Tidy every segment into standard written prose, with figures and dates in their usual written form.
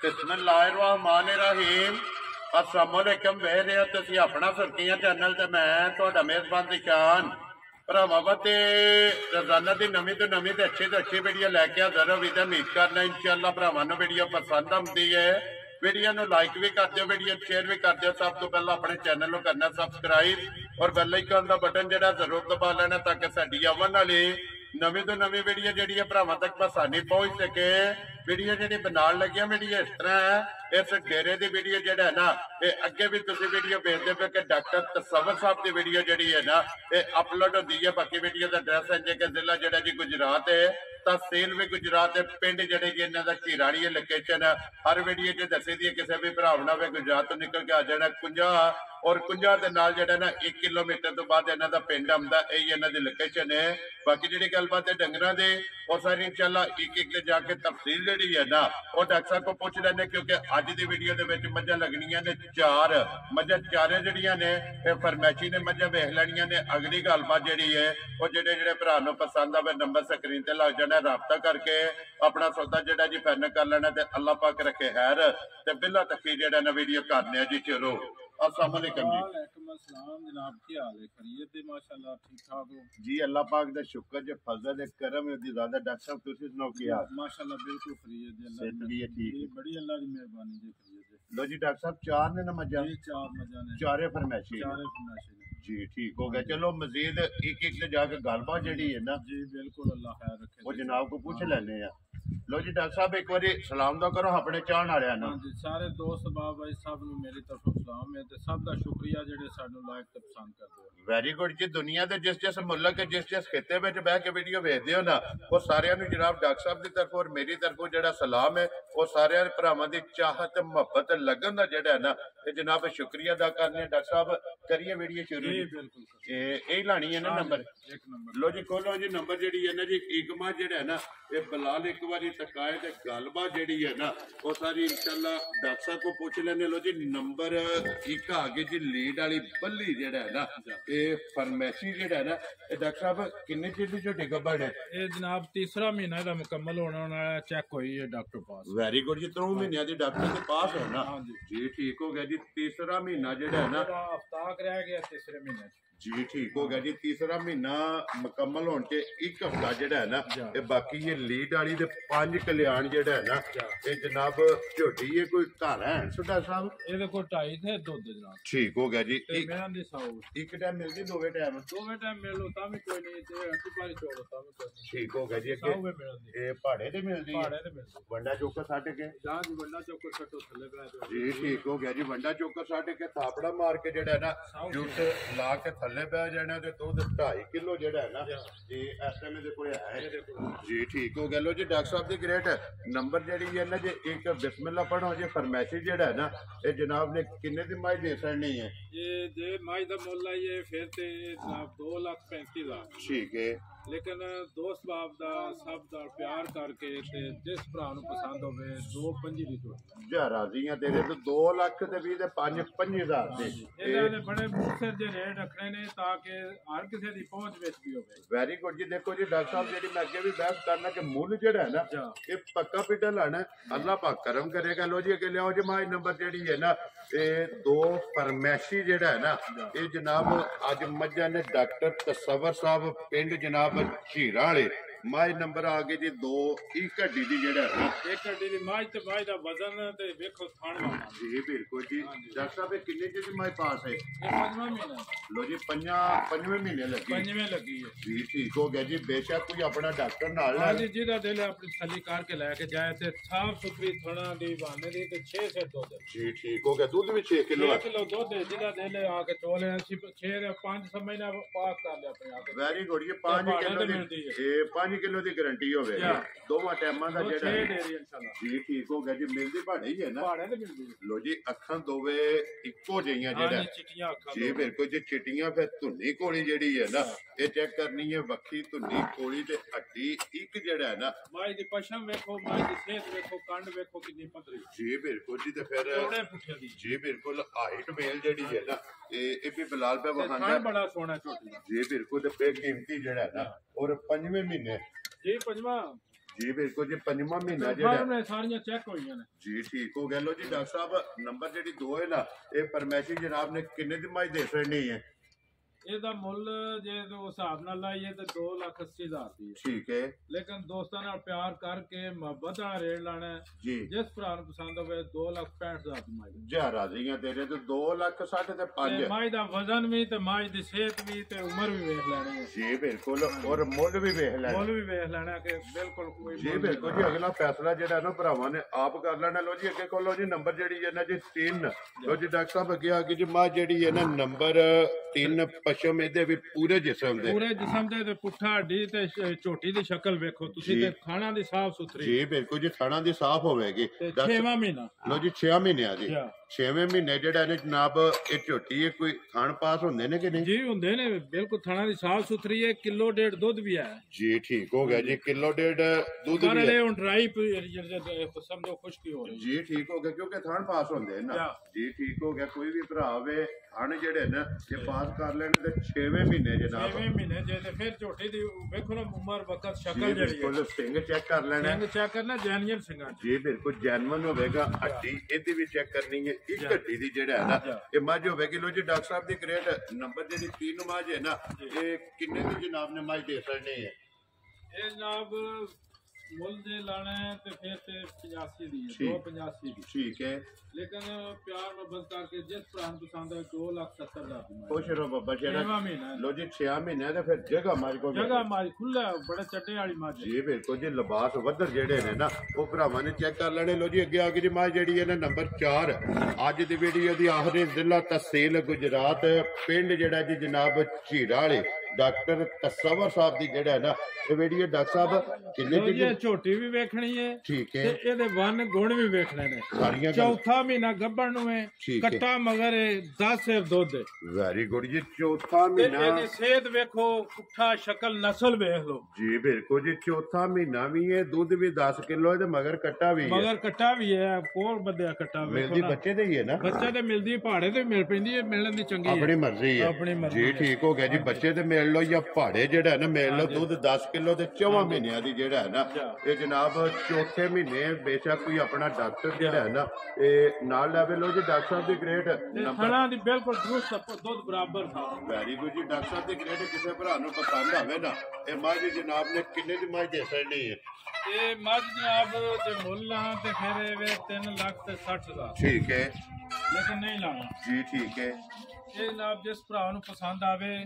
बिस्मिल्लाहिर्रहमानिर्रहीम अस्सलामुअलैकुम वह रहे हो तुसी अपना सुर्खियां चैनल ते मैं तुहाडा मेहरबान दिशान भरावां ते रोजाना दी नवीं तो अच्छी वीडियो लैके हाज़र होवी ते उम्मीद करना इंशाअल्लाह भरावां नूं वीडियो पसंद आउंदी है। वीडियो नूं लाइक भी कर दिओ, वीडियो शेयर भी कर दिओ। सब तो पहला अपने चैनल नूं करना सबसक्राइब और बेल आइकन दा बटन जिहड़ा जरूर दबा लेना ताकि साडी आवन वाली नवीं तो नवीं वीडियो जिहड़ी है भरावां तक आसानी पहुंच सके। वीडियो जिहड़ी बनाउण लगे वीडियो इस तरह है, इस डेरे की वीडियो जिहड़ा है ना ये अगे भी तुसीं वीडियो भेजदे पे कि डॉक्टर तसव्वुर साहब की वीडियो जिहड़ी है ना ये अपलोड होंदी है। बाकी वीडियो का एड्रैस है जे कि जिला जिहड़ा जी गुजरात है, तहसील भी गुजरात है, पिंड जिहड़े जी इन्हां दा चीराणी है लोकेशन। हर वीडियो च दसी दी किसी भी भरा ना वे गुजरात तो निकल के आ जाना कुंजा और कुंजा के नाल जिहड़ा ना 1 किलोमीटर तो बाद इन्हां दा पिंड आउंदा, यही इन्हां दी लोकेशन है। बाकी जिहड़ी गलबात है डंगरां दी और सारी इंशाअल्लाह एक एक जाके तफसील जिहड़ी है ना वो डॉक्टर साहब को पूछ लेने, क्योंकि अज की वीडियो के विच मझां लगनियां ने 4 मझां चारे जिहड़ियां ने फरमैशी ने मझां वेख लैणियां ने। अगली गलबात जिहड़ी है वो जिहड़े जिहड़े भरा नूं पसंद आवे नंबर स्क्रीन ते लग जाना, राबता करके अपना सौदा जिहड़ा जी फाइनल कर लेना ते अल्लाह पाक रखे खैर ते बिला तकी जिहड़ा ना वीडियो करने जी। चलो अस्सलाम वालेकुम जी। जनाब की हाल है? खैरियत है माशाल्लाह, ठीक ठाक हो जी? अल्लाह पाक दा शुक्र जे फजल है करम है दी ज़्यादा। डॉक्टर साहब तुसीं सुनाओ की हाल? माशाल्लाह बिल्कुल खैरियत है, सेहत भी है ठीक है? बड़ी अल्लाह की मेहरबानी है, खैरियत है। लो जी डॉक्टर साहब 4 ने ना मजा? जी 4 मजा ने, चारे फरमैशी जी ठीक हो गया। चलो मजीद एक एक से जाके गलबात जिहड़ी है ना जी बिल्कुल अल्लाह खैर रखे वो जनाब को पूछ लेने आ। लो जी डॉक्टर साहब एक बारी सलाम दा करो अपने चाहण वालियां नूं। जी सारे दोस्त बाब भाई सब नूं मेरी तरफों सलाम है ते सब दा शुक्रिया जेहड़े सानू लाइक ते पसंद करदे हो। वेरी गुड जी। दुनिया के जिस मुल्क जिस खिते में बह के वीडियो भेजते हो ना वो सारे जनाब डॉक्टर साहब की तरफ और मेरी तरफों जो सलाम है वो सारे भरावां की चाहत मुहब्बत लगन का जोड़ा है ना ये जनाब शुक्रिया अदा करने। डॉक्टर साहब करिए वीडियो शुरू। यही लानी है ना नंबर? लो जी खोलो जी नंबर जी है ना जी। एक माह जो है ना ये बलाल एक बार तकाए तो गलबात जी है ना वो सारी इंशाल्लाह डॉक्टर साहब को पूछ लेने। लो जी नंबर एक आगे जी लीड वाली बल्ली जेड़ा है ना फरमैशी जेड़ा है ना डॉक्टर साहब किन्ने चिर दी झोटी गब्बड़ है? ये जनाब तीसरा महीना दा मुकम्मल होने वाला, चेक हुई है डॉक्टर पास। वेरी गुड जी। 3 महीने दी डॉक्टर के पास है ना जी ठीक हो गया जी। तीसरा महीना जेड़ा है ना हफ्ता रह गया तीसरे महीने जी ठीक हो गया जी। तीसरा महीना मुकम्मल होने के एक हफ्ता जेड़ा है ना ये बाकी ये लीड वाली दे 5 कल्याण जेड़ा है ना ये जनाब झोटी है कोई घर है डॉक्टर साहब? ये कोई 2.5 थे दूध जनाब। ठीक हो गया जी। एक टाइम मिलती दोवे टाइम मिल लो ता भी कोई नहीं ते हट्टी पारी छोड़ो ता भी कोई नहीं। ठीक हो गया जी। ये पहाड़े ते मिलदी है वंडा चौकर साट के जां जी वंडा चौकर सटो थल्ले पे जी ठीक हो गया जी। वंडा चौकर साट के थापड़ा मार के जेड़ा है ना जूठ ला के थल्ले पै जाना ते दूध 2.5 किलो जेड़ा है ना जी इस टाइम दे कोले है जी ठीक हो गया। लो जी डॉक्टर साहब दी ग्रेट नंबर जेड़ी है ना जी एक बिस्मिल्लाह पढ़ो जी। फरमैशी जेड़ा है ना ये जनाब ने किन्ने दी माई दे सड़नी है? ये जे माई दा मुल्ल आई है फिर ते जनाब 2,35,000 ठीक है, लेकिन दोस्त बाप दा सब दा प्यार करके ते जिस भरा नूं पसंद होवे 2.5 दी जोड़ी जा राजी हां तेरे तो 2 लाख ते 20 ते 5,000 दे इन्हां ने बड़े मुखसर जे रेट रखने ने ताकि हर किसी दी पहुंच विच भी होवे। वेरी गुड जी। देखो जी डॉक्टर साहब जेडी मैं अगे भी बहस करना कि मुल जेड़ा है ना ये पक्का पिटा लाना अल्लाह पाक करम करेगा। लो जी अगे लियाओ जी माई नंबर जेडी है ना ये 2 फरमैशी जेड़ा है ना ये जनाब अज मझां ने डॉक्टर तसव्वुर साहब पिंड जनाब झीरा वाले माई नंबर आ गए जी 2 एक हड्डी दी जेड़ा है एक हड्डी दी माई ते माई दा वजन ते देखो थान वाला जी बिल्कुल जी। डॉक्टर साहब किन्ने ची माई पास है? ये 5वां महीना। लो जी 5वें महीने लगी 5वें लगी है जी ठीक हो गया जी। बेशक कोई अपना डॉक्टर नाल हां जी जिहदा दिल अपनी थली करके लेके जाए ते साफ सुथरी थणा दी बहाने दी ते 6 से दूध जी ठीक हो गया। दूध भी 6 किलो 6 किलो दूध जिहदा दिल आके चोले 6 5 महीना पास कर ले अपने आप। Very good. ये 5 किलो दी ये 5 किलो की गारंटी होवे दोवां टाइमां दा जेड़ा जी ठीक हो गया जी। मिलदी पहाड़े ही है ना? पहाड़े ते मिलदी। लो जी अखां दोवे इक्को जिहियां जेड़ा चिट्टियां अखां जी बिल्कुल जी चिट्टियां फिर धुन्नी कोली जेड़ी है ना ये चेक करनी है वक्खी धुन्नी कोली ते हड्डी एक जेड़ा है ना माई दी पशम वेखो माई दी सेहत वेखो कंड वेखो कितनी पतली जी बिल्कुल जी। ते फिर थोड़े पुठे दी जी बिल्कुल हाइट मेल जेड़ी है ना ये भी बिलाल पे वहांदा बड़ा सोना छोटी जी बिल्कुल। ते पे कीमती जेड़ा है ना और 5वें महीने जी 5वां ਜੀ ਬਿਲਕੁਲ ਜੀ 5ਵਾਂ ਮਹੀਨਾ ਜਿਹੜਾ ਸਾਰੀਆਂ ਚੈੱਕ ਹੋਈਆਂ ਨੇ ਜੀ ਠੀਕ ਹੋ ਗਿਆ। ਲੋ ਜੀ ਡਾਕਟਰ ਸਾਹਿਬ ਨੰਬਰ ਜਿਹੜੀ 2 ਹੈ ਨਾ ਇਹ ਪਰਮੇਸ਼ੀ ਜਨਾਬ ਨੇ ਕਿੰਨੇ ਦੀ ਮੱਝ ਦੇ ਛੱਡਣੀ ਹੈ? ਇਹਦਾ ਮੁੱਲ ਜੇ ਉਸ ਹਿਸਾਬ ਨਾਲ ਲਾਈਏ ਤੇ 2,80,000 ਦੀ ਹੈ। ਠੀਕ ਹੈ, ਲੇਕਿਨ ਦੋਸਤਾਂ ਨਾਲ ਪਿਆਰ ਕਰਕੇ ਮੁਹੱਬਤ ਦਾ ਰੇਟ ਲਾਣਾ ਜੀ। ਜਿਸ ਭਰਾ ਨੂੰ ਪਸੰਦ ਹੋਵੇ 2,65,000 ਦੀ ਮਾਈ ਜਾ ਰਾਜ਼ੀਆਂ ਤੇਰੇ ਤੇ 2,60,000 ਤੇ 5 ਮਾਈ ਦਾ ਵਜ਼ਨ ਵੀ ਤੇ ਮਾਈ ਦੀ ਸਿਹਤ ਵੀ ਤੇ ਉਮਰ ਵੀ ਵੇਖ ਲੈਣੀ ਹੈ ਜੀ ਬਿਲਕੁਲ, ਔਰ ਮੁੱਲ ਵੀ ਵੇਖ ਲੈਣਾ, ਮੁੱਲ ਵੀ ਵੇਖ ਲੈਣਾ ਕਿ ਬਿਲਕੁਲ ਕੋਈ ਜੀ ਬਿਲਕੁਲ ਜੀ। ਅਗਲਾ ਫੈਸਲਾ ਜਿਹੜਾ ਨਾ ਭਰਾਵਾਂ ਨੇ ਆਪ ਕਰ ਲੈਣਾ। ਲੋ ਜੀ ਅੱਗੇ ਕੋਲੋ ਜੀ ਨੰਬਰ ਜਿਹੜੀ ਹੈ ਨਾ ਜੀ 3। ਲੋ ਜੀ ਡਾਕਟਰ ਸਾਹਿਬ ਅੱਗੇ ਆ ਗਈ ਜੀ ਮਾਂ ਜਿਹੜੀ ਹੈ ਨਾ ਨੰਬਰ 3 ਪਸ਼ਮ ਇਹਦੇ ਵੀ ਪੂਰੇ ਜਿਸਮ ਦੇ ਤੇ ਪੁੱਠਾ ਹੱਡੀ ਤੇ ਝੋਟੀ ਦੀ ਸ਼ਕਲ ਵੇਖੋ ਤੁਸੀਂ ਤੇ ਖਾਣਾ ਦੀ ਸਾਫ ਸੁਥਰੀ ਜੀ ਬਿਲਕੁਲ ਜੀ, ਖਾਣਾ ਦੀ ਸਾਫ ਹੋਵੇਗੀ। 6ਵਾਂ ਮਹੀਨਾ ਲੋ ਜੀ 6 ਮਹੀਨਿਆਂ ਦੀ 6ਵੇਂ ਮਹੀਨੇ ਜਿਹੜਾ ਨੇ ਜਨਾਬ ਇਹ ਝੋਟੀ ਹੈ ਕੋਈ ਖਾਣ ਪਾਸ ਹੁੰਦੇ ਨੇ ਕਿ ਨਹੀਂ? ਜੀ ਹੁੰਦੇ ਨੇ ਬਿਲਕੁਲ, ਖਾਣਾ ਦੀ ਸਾਫ ਸੁਥਰੀ ਹੈ। 1.5 ਕਿਲੋ ਦੁੱਧ ਵੀ ਹੈ ਜੀ ਠੀਕ ਹੋ ਗਿਆ ਜੀ, 1.5 ਕਿਲੋ ਦੁੱਧ ਵੀ ਹੈ। ਹੁਣ ਡਰਾਈ ਸਮਝੋ ਖੁਸ਼ਕੀ ਹੋ ਰਹੀ ਜੀ ਠੀਕ ਹੋ ਗਿਆ ਕਿਉਂਕਿ ਖਾਣ ਪਾਸ ਹੁੰਦੇ ਨਾ ਜੀ ਠੀਕ ਹੋ ਗਿਆ। ਕੋਈ ਵੀ ਭਰਾ ਹੋਵੇ ਖਾਣ ਜਿਹੜੇ ਨਾ ਜੇ ਪਾਸ ਕਰ ਲੈਣ ਤੇ 6ਵੇਂ ਮਹੀਨੇ ਜਨਾਬ 6ਵੇਂ ਮਹੀਨੇ ਜੇ ਤੇ ਫਿਰ ਝੋਟੀ ਦੀ ਵੇਖੋ ਨਾ ਉਮਰ ਵਕਤ ਸ਼ਕਲ ਜਿਹੜੀ ਹੈ ਸਿੰਘ ਚੈੱਕ ਕਰ ਲੈਣਾ, ਸਿੰਘ ਚੈੱਕ ਕਰਨਾ ਜੈਨੂਇਨ ਸਿੰਘਾਂ ਜੀ ਬਿਲਕੁਲ ਜੈਨੂਇਨ ਹੋਵੇਗਾ। ਹੱਡੀ ਇਹਦੀ ਵੀ ਚੈੱਕ ਕਰਨੀ ਹੈ, ਇੱਕ ਹੱਡੀ ਦੀ ਜਿਹੜਾ ਹੈ ਨਾ ਇਹ ਮੱਝ ਹੋਵੇਗੀ। ਲੋ ਜੀ ਡਾਕਟਰ ਸਾਹਿਬ ਦੀ ਗ੍ਰੇਡ ਨੰਬਰ ਜਿਹੜੀ 3 ਮੱਝ ਹੈ ਨਾ ਇਹ ਕਿੰਨੇ ਦੀ ਜਨਾਬ ਨੇ ਮੱਝ ਦੇ ਸਕਣੀ ਹੈ? ਇਹ ਜਨਾਬ ਮੁੱਲ ਦੇ ਲਾਣਾ ਤੇ ਫਿਰ ਤੇ 85 ਦੀ ਹੈ, 285 ਦੀ। ਠੀਕ ਹੈ, ਲੇਕਿਨ ਪਿਆਰ ਮੁਹੱਬਤ ਕਰਕੇ ਜਿਸ ਭਰਾ ਨੂੰ ਪਸੰਦ ਹੈ 2,70,000 ਦੀ। ਖੁਸ਼ ਰਹੋ ਬੱਬਾ ਸ਼ੇਰਾ। 6ਵਾਂ ਮਹੀਨਾ ਲੋ ਜੀ 6 ਮਹੀਨੇ ਤੇ ਫਿਰ ਜਗ੍ਹਾ ਮੱਝ ਕੋ ਜਗ੍ਹਾ ਮੱਝ ਖੁੱਲਾ ਬੜੇ ਚੱਡੇ ਵਾਲੀ ਮੱਝ ਜੀ ਬਿਲਕੁਲ ਜੀ। ਲਿਬਾਸ ਵੱਧਰ ਜਿਹੜੇ ਨੇ ਨਾ ਉਹ ਭਰਾਵਾਂ ਨੇ ਚੈੱਕ ਕਰ ਲੈਣੇ। ਲੋ ਜੀ ਅੱਗੇ ਆ ਗਈ ਜੀ ਮੱਝ ਜਿਹੜੀ ਹੈ ਨਾ ਨੰਬਰ 4। ਅੱਜ ਦੀ ਵੀਡੀਓ ਦੀ ਆਖਰੀ ਜ਼ਿਲ੍ਹਾ ਤਹਿਸੀਲ ਗੁਜਰਾਤ, ਪਿੰਡ ਜਿਹੜਾ ਜੀ ਜਨਾਬ ਝੀੜਾ ਵਾਲੇ ਡਾਕਟਰ ਤਸਵਰ ਸਾਹਿਬ ਦੀ ਜਿਹੜਾ ਹੈ ਨਾ ਇਹ ਵੀਡੀਓ ਡਾਕਟਰ ਸਾਹਿਬ ਕਿੰਨੇ ਦੀ ਝੋਟੀ ਵੀ ਵੇਖਣੀ ਹੈ, ਠੀਕ ਹੈ, ਤੇ ਇਹਦੇ ਵਨ ਗੁਣ ਵੀ ਵੇਖਣੇ ਨੇ ਸਾਰੀਆਂ। ਚੌਥਾ ਮਹੀਨਾ ਗੱਭਣ ਨੂੰ ਹੈ, ਕੱਟਾ ਮਗਰ 10 ਸਿਰ ਦੁੱਧ। ਵੈਰੀ ਗੁੱਡ ਜੀ। ਚੌਥਾ ਮਹੀਨਾ ਇਹਦੀ ਸਿਹਤ ਵੇਖੋ, ਪੁੱਠਾ ਸ਼ਕਲ ਨਸਲ ਵੇਖ ਲਓ ਜੀ ਬਿਲਕੁਲ ਜੀ। ਚੌਥਾ ਮਹੀਨਾ ਵੀ ਹੈ, ਦੁੱਧ ਵੀ 10 ਕਿਲੋ ਹੈ ਤੇ ਮਗਰ ਕੱਟਾ ਵੀ ਹੈ, ਕੋਲ ਬੱਧਿਆ ਕੱਟਾ ਮਿਲਦੀ ਬੱਚੇ ਦੇ ਹੀ ਹੈ ਨਾ, ਬੱਚੇ ਤੇ ਮਿਲਦੀ ਪਹਾੜੇ ਤੇ ਮਿਲ ਪੈਂਦੀ ਹੈ, ਮਿਲਣ ਦੀ ਚੰਗੀ ਆਪਣੀ ਮਰਜ਼ੀ ਹੈ ਜੀ ਠੀਕ ਹੋ ਗਿਆ ਜੀ। ਬੱਚੇ ਤੇ ਮਿਲ ਲਓ ਜਾਂ ਪਹਾੜੇ ਜਿਹੜਾ ਨਾ ਮਿਲ ਲਓ। ਦੁੱਧ 10 ਕਿਲੋ ਤੇ 4 ਮਹੀਨਿਆਂ ਦੀ ਜਿਹੜਾ ਹੈ ਨਾ ਇਹ ਜਨਾਬ ਚੌਥੇ ਮਹੀਨੇ ਬੇਸ਼ੱਕ ਕੋਈ ਆਪਣਾ ਡਾਕਟਰ ਜਿਹੜਾ ਹੈ ਨਾ ਇਹ ਨਾਲ ਲੈਵੇ। ਲੋ ਜੀ ਡਾਕਟਰ ਸਾਹਿਬ ਦੀ ਗ੍ਰੇਡ ਨੰਬਰ ਦੀ ਬਿਲਕੁਲ ਦੁੱਧ ਬਰਾਬਰ ਥਾ। ਵੈਰੀ ਗੁੱਡ ਜੀ। ਡਾਕਟਰ ਸਾਹਿਬ ਦੀ ਗ੍ਰੇਡ ਕਿਸੇ ਭਰਾ ਨੂੰ ਪਸੰਦ ਆਵੇ ਨਾ ਇਹ ਮੱਝ ਜਨਾਬ ਨੇ ਕਿੰਨੇ ਦੀ ਮੱਝ ਦੇ ਸਕਣੀ ਹੈ? ਇਹ ਮੱਝ ਜਨਾਬ ਜੇ ਮੁੱਲ ਲਾਂ ਤੇ ਫਿਰ ਇਹ 3,60,000। ਠੀਕ ਹੈ, ਲੇਕਿਨ ਨਹੀਂ ਲਾਣਾ ਜੀ ਠੀਕ ਹੈ। ਇਹ ਜਨਾਬ ਜਿਸ ਭਰਾ ਨੂੰ ਪਸੰਦ ਆਵੇ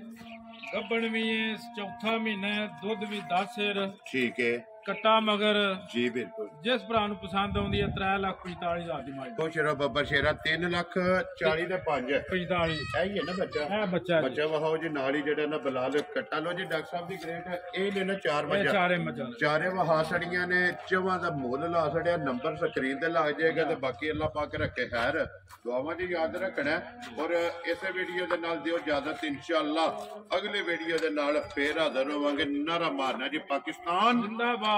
ਗੱਭਣ ਵੀ ਹੈ, ਚੌਥਾ ਮਹੀਨਾ ਦੁੱਧ ਵੀ 10 ਸਿਰ, ਠੀਕ ਹੈ, ਕੱਟਾ ਮਗਰ ਜੀ ਬਿਲਕੁਲ। ਜਿਸ ਭਰਾ ਨੂੰ ਪਸੰਦ ਆਉਂਦੀ ਹੈ 3,45,000 ਦੀ ਮੱਝ। ਖੁਸ਼ ਰਹੋ ਬੱਬਰ ਸ਼ੇਰਾ। 3,40,000 ਦੇ 5 45 ਇਹੀ ਹੈ ਨਾ ਬੱਚਾ, ਇਹ ਬੱਚਾ ਵਹਾਓ ਜੀ ਨਾਲ ਹੀ ਜਿਹੜਾ ਨਾ ਬਲਾਲ ਕੱਟਾ। ਲੋ ਜੀ ਡਾਕਟਰ ਸਾਹਿਬ ਦੀ ਗ੍ਰੇਡ ਇਹ ਨੇ ਨਾ 4 ਮੱਝਾਂ, ਚਾਰੇ ਵਹਾ ਸੜੀਆਂ ਨੇ। ਚਵਾਂ ਦਾ ਮੁੱਲ ਲਾ ਸੜਿਆ, ਨੰਬਰ ਸਕਰੀਨ ਤੇ ਲੱਗ ਜਾਏਗਾ ਤੇ ਬਾਕੀ ਅੱਲਾਹ ਪਾਕ ਰੱਖੇ ਖੈਰ। ਦੁਆਵਾਂ ਜੀ ਯਾਦ ਰੱਖਣਾ ਔਰ ਇਸੇ ਵੀਡੀਓ ਦੇ ਨਾਲ ਦਿਓ ਇਜਾਜ਼ਤ। ਇਨਸ਼ਾਅੱਲਾ ਅਗਲੇ ਵੀਡੀਓ ਦੇ ਨਾਲ ਫੇਰ ਹਾਜ਼ਰ ਹੋਵਾਂਗੇ। ਨਾਰਾ ਮਾਰਨਾ ਜੀ ਪਾਕਿਸਤਾਨ ਜ਼ਿੰਦਾਬਾਦ।